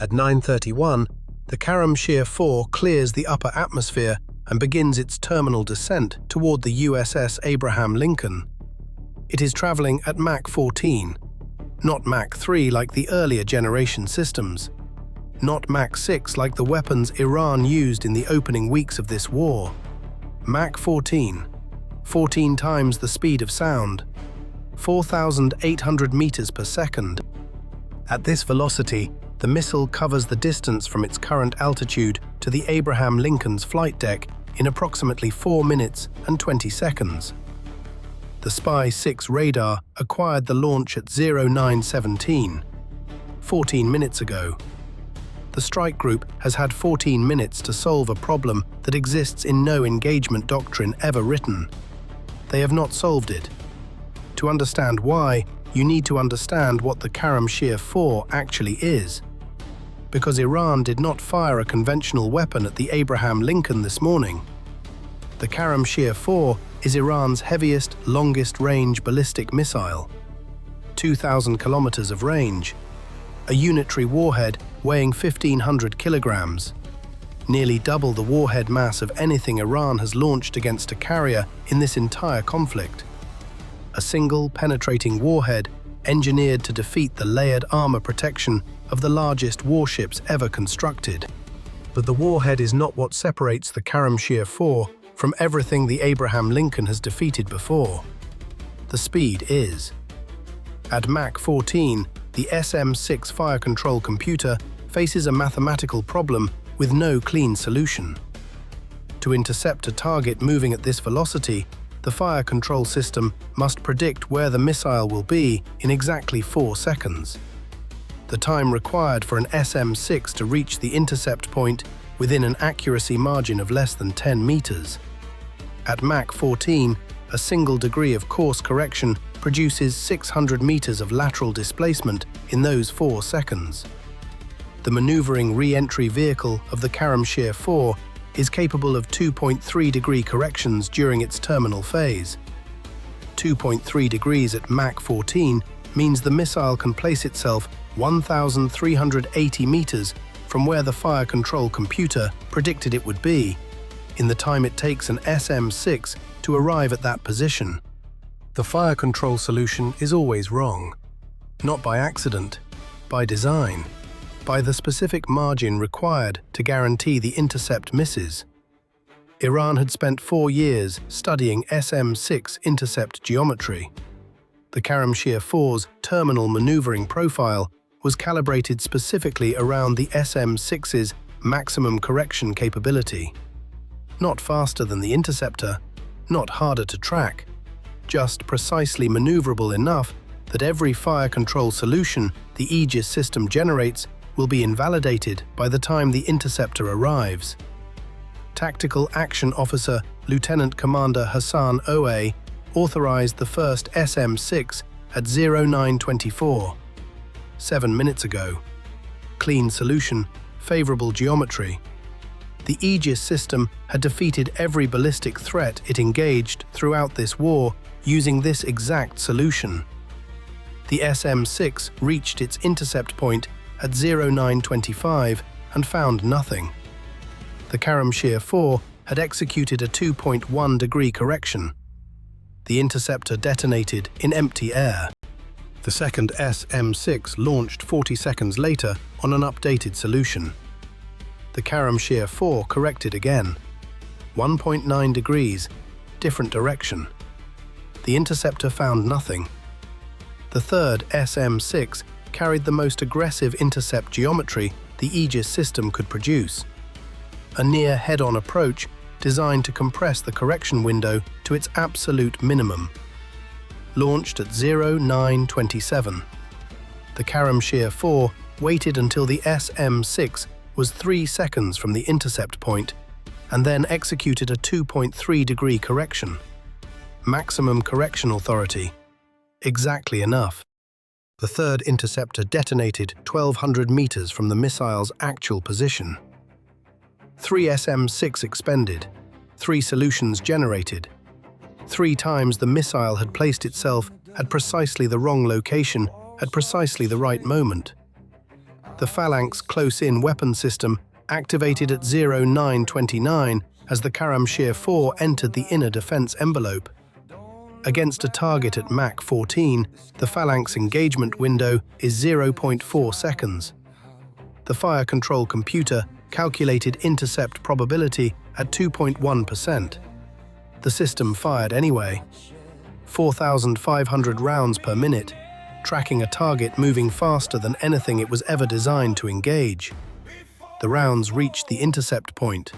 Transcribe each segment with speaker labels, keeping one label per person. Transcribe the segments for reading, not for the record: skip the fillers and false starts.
Speaker 1: At 9:31, the Karamshir 4 clears the upper atmosphere and begins its terminal descent toward the USS Abraham Lincoln. It is traveling at Mach 14, not Mach 3 like the earlier generation systems, not Mach 6 like the weapons Iran used in the opening weeks of this war. Mach 14, 14 times the speed of sound, 4,800 meters per second. At this velocity, the missile covers the distance from its current altitude to the Abraham Lincoln's flight deck in approximately 4 minutes and 20 seconds. The Spy-6 radar acquired the launch at 09:17, 14 minutes ago. The strike group has had 14 minutes to solve a problem that exists in no engagement doctrine ever written. They have not solved it. To understand why, you need to understand what the Karamshir 4 actually is. Because Iran did not fire a conventional weapon at the Abraham Lincoln this morning. The Karamshir 4 is Iran's heaviest, longest-range ballistic missile. 2,000 kilometers of range. A unitary warhead weighing 1,500 kilograms. Nearly double the warhead mass of anything Iran has launched against a carrier in this entire conflict. A single penetrating warhead engineered to defeat the layered armor protection of the largest warships ever constructed. But the warhead is not what separates the Karamshir 4 from everything the Abraham Lincoln has defeated before. The speed is. At Mach 14, the SM-6 fire control computer faces a mathematical problem with no clean solution. To intercept a target moving at this velocity, the fire control system must predict where the missile will be in exactly 4 seconds. The time required for an SM-6 to reach the intercept point within an accuracy margin of less than 10 meters. At Mach 14, a single degree of course correction produces 600 meters of lateral displacement in those 4 seconds. The maneuvering re-entry vehicle of the Karamshir 4 is capable of 2.3-degree corrections during its terminal phase. 2.3 degrees at Mach 14 means the missile can place itself 1,380 meters from where the fire control computer predicted it would be, in the time it takes an SM-6 to arrive at that position. The fire control solution is always wrong. Not by accident, by design, by the specific margin required to guarantee the intercept misses. Iran had spent 4 years studying SM-6 intercept geometry. The Karamshir 4's terminal maneuvering profile was calibrated specifically around the SM-6's maximum correction capability. Not faster than the interceptor, not harder to track, just precisely maneuverable enough that every fire control solution the Aegis system generates will be invalidated by the time the interceptor arrives. Tactical Action Officer Lieutenant Commander Hassan Oa authorized the first SM-6 at 09:24, 7 minutes ago. Clean solution, favorable geometry. The Aegis system had defeated every ballistic threat it engaged throughout this war using this exact solution. The SM-6 reached its intercept point at 09:25 and found nothing. The Karamshir 4 had executed a 2.1-degree correction. The interceptor detonated in empty air. The second SM-6 launched 40 seconds later on an updated solution. The Karamshir 4 corrected again. 1.9 degrees, different direction. The interceptor found nothing. The third SM-6 carried the most aggressive intercept geometry the Aegis system could produce. A near head-on approach designed to compress the correction window to its absolute minimum. Launched at 09:27. The Karamshir 4 waited until the SM-6 was 3 seconds from the intercept point and then executed a 2.3-degree correction. Maximum correction authority. Exactly enough. The third interceptor detonated 1,200 meters from the missile's actual position. 3 SM-6 expended, 3 solutions generated. 3 times the missile had placed itself at precisely the wrong location at precisely the right moment. the Phalanx close-in weapon system activated at 0929 as the Karamshir 4 entered the inner defense envelope. Against a target at Mach 14, the Phalanx engagement window is 0.4 seconds. The fire control computer calculated intercept probability at 2.1%. The system fired anyway. 4,500 rounds per minute, tracking a target moving faster than anything it was ever designed to engage. The rounds reached the intercept point.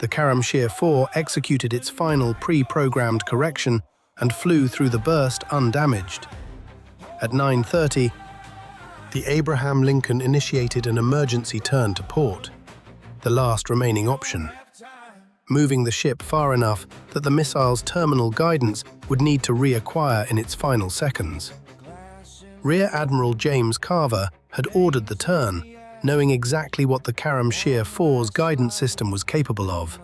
Speaker 1: The Karamshir 4 executed its final pre-programmed correction and flew through the burst undamaged. At 9:30, the Abraham Lincoln initiated an emergency turn to port, the last remaining option, moving the ship far enough that the missile's terminal guidance would need to reacquire in its final seconds. Rear Admiral James Carver had ordered the turn, knowing exactly what the Karamshir 4's guidance system was capable of.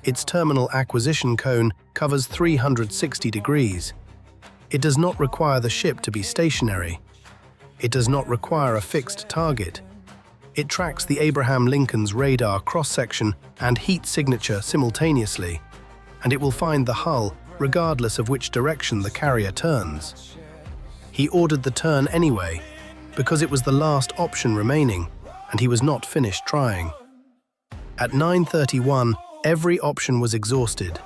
Speaker 1: Its terminal acquisition cone covers 360 degrees. It does not require the ship to be stationary. It does not require a fixed target. It tracks the Abraham Lincoln's radar cross-section and heat signature simultaneously, and it will find the hull regardless of which direction the carrier turns. He ordered the turn anyway, because it was the last option remaining, and he was not finished trying. At 9:31, every option was exhausted.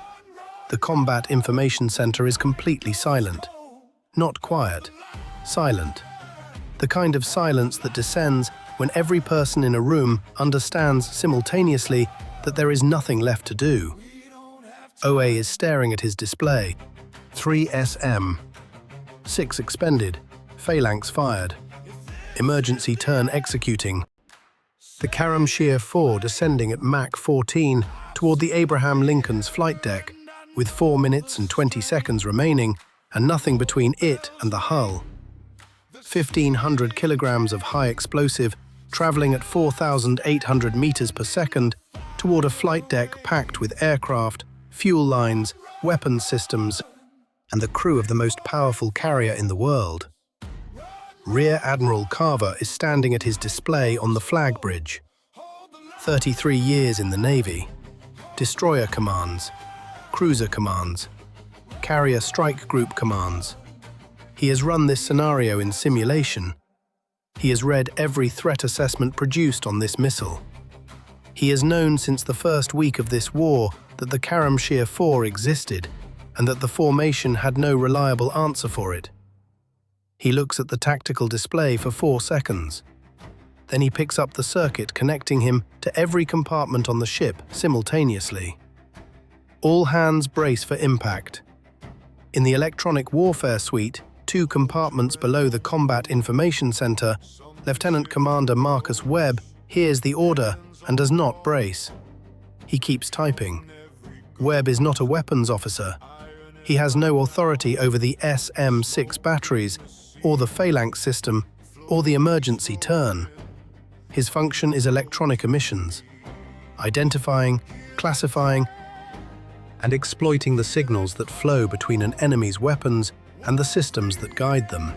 Speaker 1: The Combat Information Center is completely silent. Not quiet, silent. The kind of silence that descends when every person in a room understands simultaneously that there is nothing left to do. OA is staring at his display. 3 SM. 6 expended. Phalanx fired. Emergency turn executing. The Karamshir 4 descending at Mach 14 toward the Abraham Lincoln's flight deck, with 4 minutes and 20 seconds remaining and nothing between it and the hull. 1,500 kilograms of high explosive traveling at 4,800 meters per second toward a flight deck packed with aircraft, fuel lines, weapons systems, and the crew of the most powerful carrier in the world. Rear Admiral Carver is standing at his display on the flag bridge. 33 years in the Navy. Destroyer commands, cruiser commands, carrier strike group commands. He has run this scenario in simulation. He has read every threat assessment produced on this missile. He has known since the first week of this war that the Karamshir 4 existed and that the formation had no reliable answer for it. He looks at the tactical display for 4 seconds. Then he picks up the circuit connecting him to every compartment on the ship simultaneously. All hands brace for impact. In the electronic warfare suite, 2 compartments below the Combat Information Center, Lieutenant Commander Marcus Webb hears the order and does not brace. He keeps typing. Webb is not a weapons officer. He has no authority over the SM-6 batteries, or the Phalanx system, or the emergency turn. His function is electronic emissions, identifying, classifying, and exploiting the signals that flow between an enemy's weapons and the systems that guide them.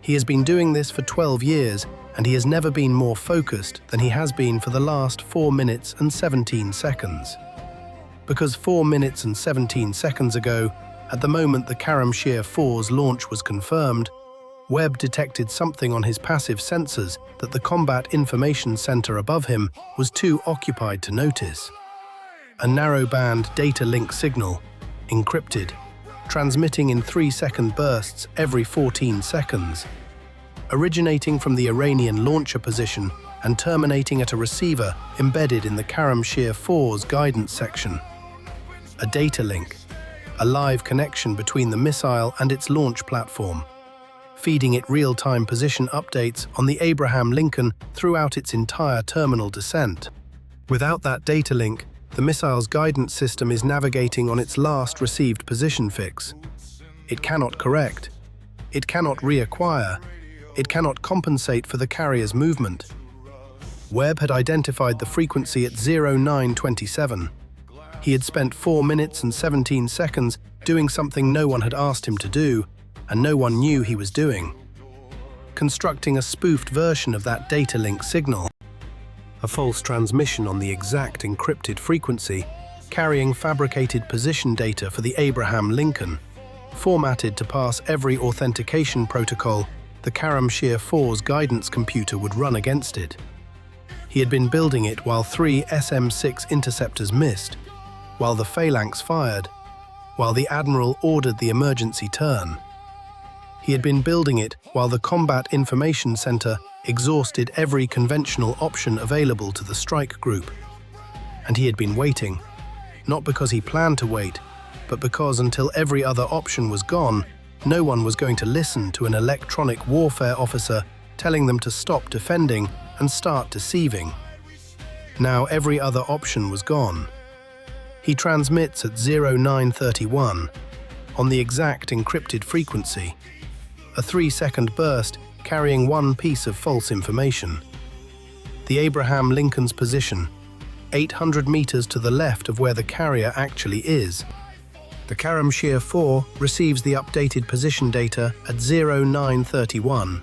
Speaker 1: He has been doing this for 12 years, and he has never been more focused than he has been for the last 4 minutes and 17 seconds. Because 4 minutes and 17 seconds ago, at the moment the Karamshir 4's launch was confirmed, Webb detected something on his passive sensors that the Combat Information Center above him was too occupied to notice. A narrowband data link signal, encrypted, transmitting in 3-second bursts every 14 seconds, originating from the Iranian launcher position and terminating at a receiver embedded in the Karamshir 4's guidance section. A data link, a live connection between the missile and its launch platform, feeding it real-time position updates on the Abraham Lincoln throughout its entire terminal descent. Without that data link, the missile's guidance system is navigating on its last received position fix. It cannot correct. It cannot reacquire. It cannot compensate for the carrier's movement. Webb had identified the frequency at 0927. He had spent 4 minutes and 17 seconds doing something no one had asked him to do, and no one knew he was doing. constructing a spoofed version of that data link signal. A false transmission on the exact encrypted frequency, carrying fabricated position data for the Abraham Lincoln. Formatted to pass every authentication protocol, the Karamshir 4's guidance computer would run against it. He had been building it while 3 SM-6 interceptors missed, while the phalanx fired, while the Admiral ordered the emergency turn. He had been building it while the Combat Information Center exhausted every conventional option available to the strike group. And he had been waiting, not because he planned to wait, but because until every other option was gone, no one was going to listen to an electronic warfare officer telling them to stop defending and start deceiving. Now every other option was gone. He transmits at 0931 on the exact encrypted frequency, a 3-second burst carrying one piece of false information. The Abraham Lincoln's position, 800 meters to the left of where the carrier actually is. The Karamshir 4 receives the updated position data at 0931.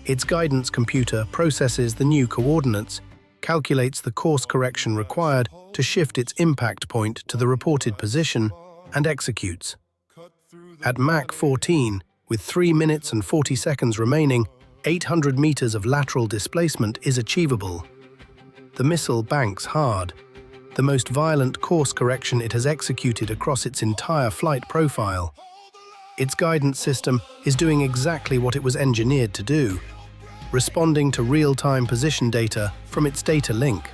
Speaker 1: Its guidance computer processes the new coordinates, calculates the course correction required to shift its impact point to the reported position, and executes. At Mach 14, with 3 minutes and 40 seconds remaining, 800 meters of lateral displacement is achievable. The missile banks hard, the most violent course correction it has executed across its entire flight profile. Its guidance system is doing exactly what it was engineered to do, responding to real-time position data from its data link,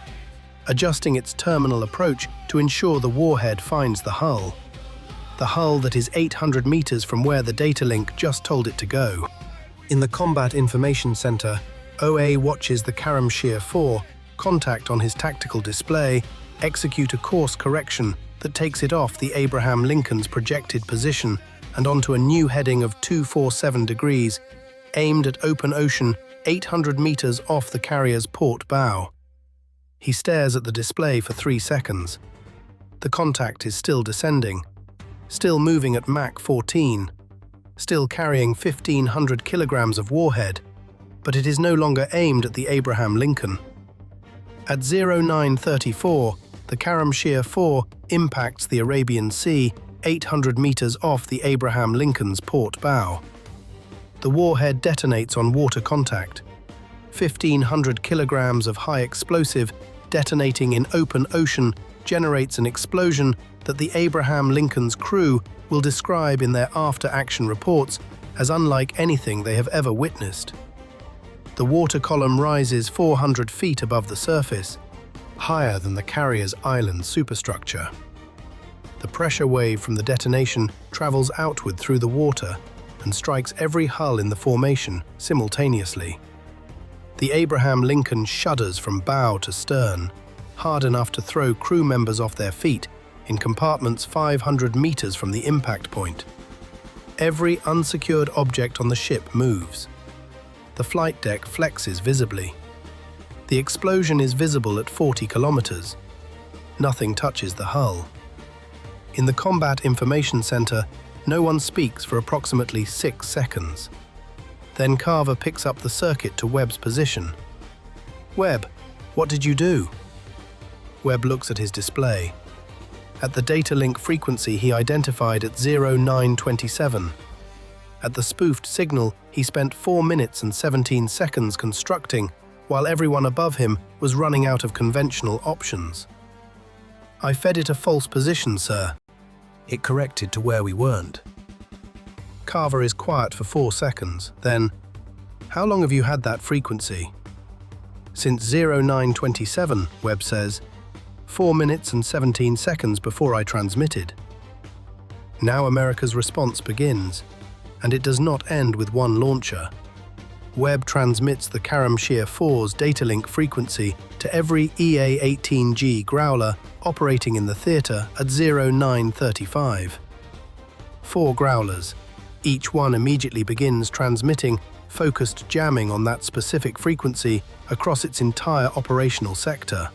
Speaker 1: adjusting its terminal approach to ensure the warhead finds the hull that is 800 meters from where the data link just told it to go. In the Combat Information Center, OA watches the Karamshir 4 contact on his tactical display execute a course correction that takes it off the Abraham Lincoln's projected position and onto a new heading of 247 degrees, aimed at open ocean 800 meters off the carrier's port bow. He stares at the display for 3 seconds. The contact is still descending, still moving at Mach 14, still carrying 1,500 kilograms of warhead, but it is no longer aimed at the Abraham Lincoln. At 0934, the Karamshir 4 impacts the Arabian Sea 800 meters off the Abraham Lincoln's port bow. The warhead detonates on water contact. 1,500 kilograms of high explosive detonating in open ocean generates an explosion that the Abraham Lincoln's crew will describe in their after-action reports as unlike anything they have ever witnessed. The water column rises 400 feet above the surface, higher than the carrier's island superstructure. The pressure wave from the detonation travels outward through the water and strikes every hull in the formation simultaneously. The Abraham Lincoln shudders from bow to stern, hard enough to throw crew members off their feet in compartments 500 meters from the impact point. Every unsecured object on the ship moves. The flight deck flexes visibly. The explosion is visible at 40 kilometers. Nothing touches the hull. In the Combat Information Center, no one speaks for approximately 6 seconds. Then Carver picks up the circuit to Webb's position. "Webb, what did you do?" Webb looks at his display. At the data link frequency he identified at 0927. At the spoofed signal, he spent 4 minutes and 17 seconds constructing, while everyone above him was running out of conventional options. "I fed it a false position, sir. It corrected to where we weren't." Carver is quiet for 4 seconds. Then, "How long have you had that frequency?" "Since 0927, Webb says. 4 minutes and 17 seconds before I transmitted." Now America's response begins, and it does not end with one launcher. Webb transmits the Karamshir 4's data link frequency to every EA-18G Growler operating in the theater at 0935. 4 Growlers. Each one immediately begins transmitting focused jamming on that specific frequency across its entire operational sector.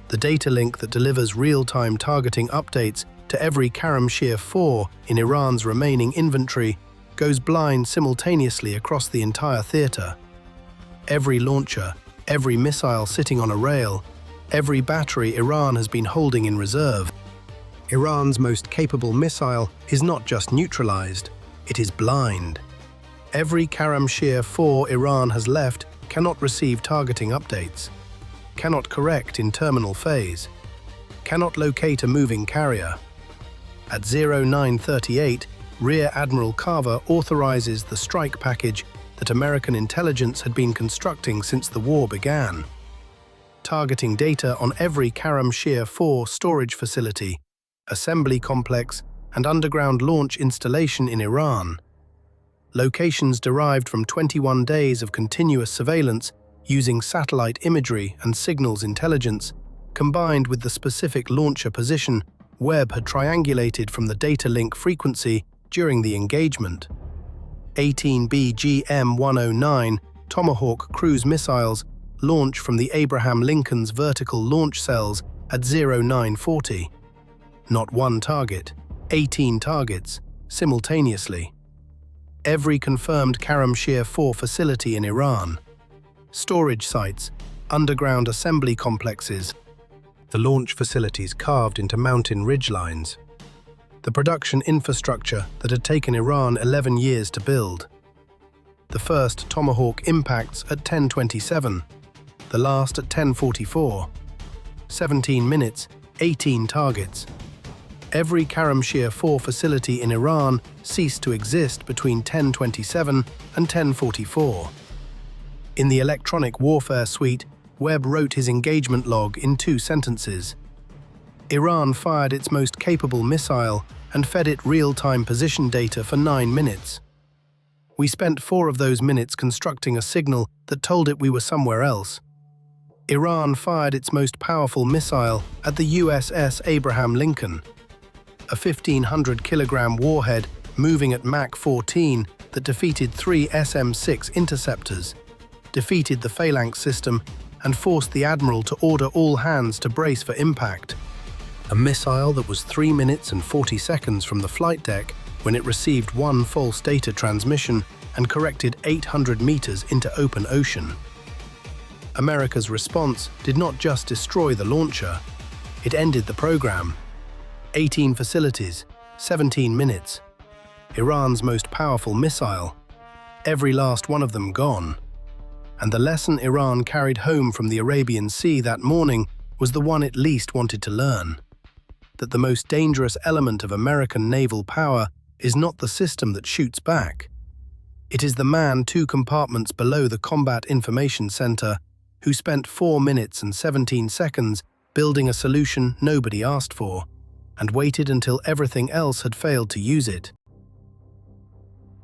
Speaker 1: The data link that delivers real-time targeting updates to every Karamshir 4 in Iran's remaining inventory goes blind simultaneously across the entire theater. Every launcher, every missile sitting on a rail, every battery Iran has been holding in reserve. Iran's most capable missile is not just neutralized, it is blind. Every Karamshir 4 Iran has left cannot receive targeting updates, cannot correct in terminal phase, cannot locate a moving carrier. At 0938, Rear Admiral Carver authorizes the strike package that American intelligence had been constructing since the war began, targeting data on every Karamshir 4 storage facility, assembly complex, and underground launch installation in Iran. Locations derived from 21 days of continuous surveillance using satellite imagery and signals intelligence, combined with the specific launcher position Webb had triangulated from the data link frequency during the engagement. 18B GM-109 Tomahawk cruise missiles launch from the Abraham Lincoln's vertical launch cells at 0940. Not one target, 18 targets, simultaneously. Every confirmed Karamshir 4 facility in Iran. Storage sites, underground assembly complexes, the launch facilities carved into mountain ridgelines. The production infrastructure that had taken Iran 11 years to build. The first Tomahawk impacts at 10:27, the last at 10:44. 17 minutes, 18 targets. Every Karamshir 4 facility in Iran ceased to exist between 10:27 and 10:44. In the electronic warfare suite, Webb wrote his engagement log in 2 sentences. Iran fired its most capable missile and fed it real-time position data for 9 minutes. We spent 4 of those minutes constructing a signal that told it we were somewhere else. Iran fired its most powerful missile at the USS Abraham Lincoln, a 1,500-kilogram warhead moving at Mach 14 that defeated 3 SM-6 interceptors, defeated the Phalanx system, and forced the Admiral to order all hands to brace for impact. A missile that was 3 minutes and 40 seconds from the flight deck when it received 1 false data transmission and corrected 800 meters into open ocean. America's response did not just destroy the launcher, it ended the program. 18 facilities, 17 minutes. Iran's most powerful missile, every last one of them gone. And the lesson Iran carried home from the Arabian Sea that morning was the one it least wanted to learn. That the most dangerous element of American naval power is not the system that shoots back. It is the man 2 compartments below the Combat Information Center who spent 4 minutes and 17 seconds building a solution nobody asked for, and waited until everything else had failed to use it.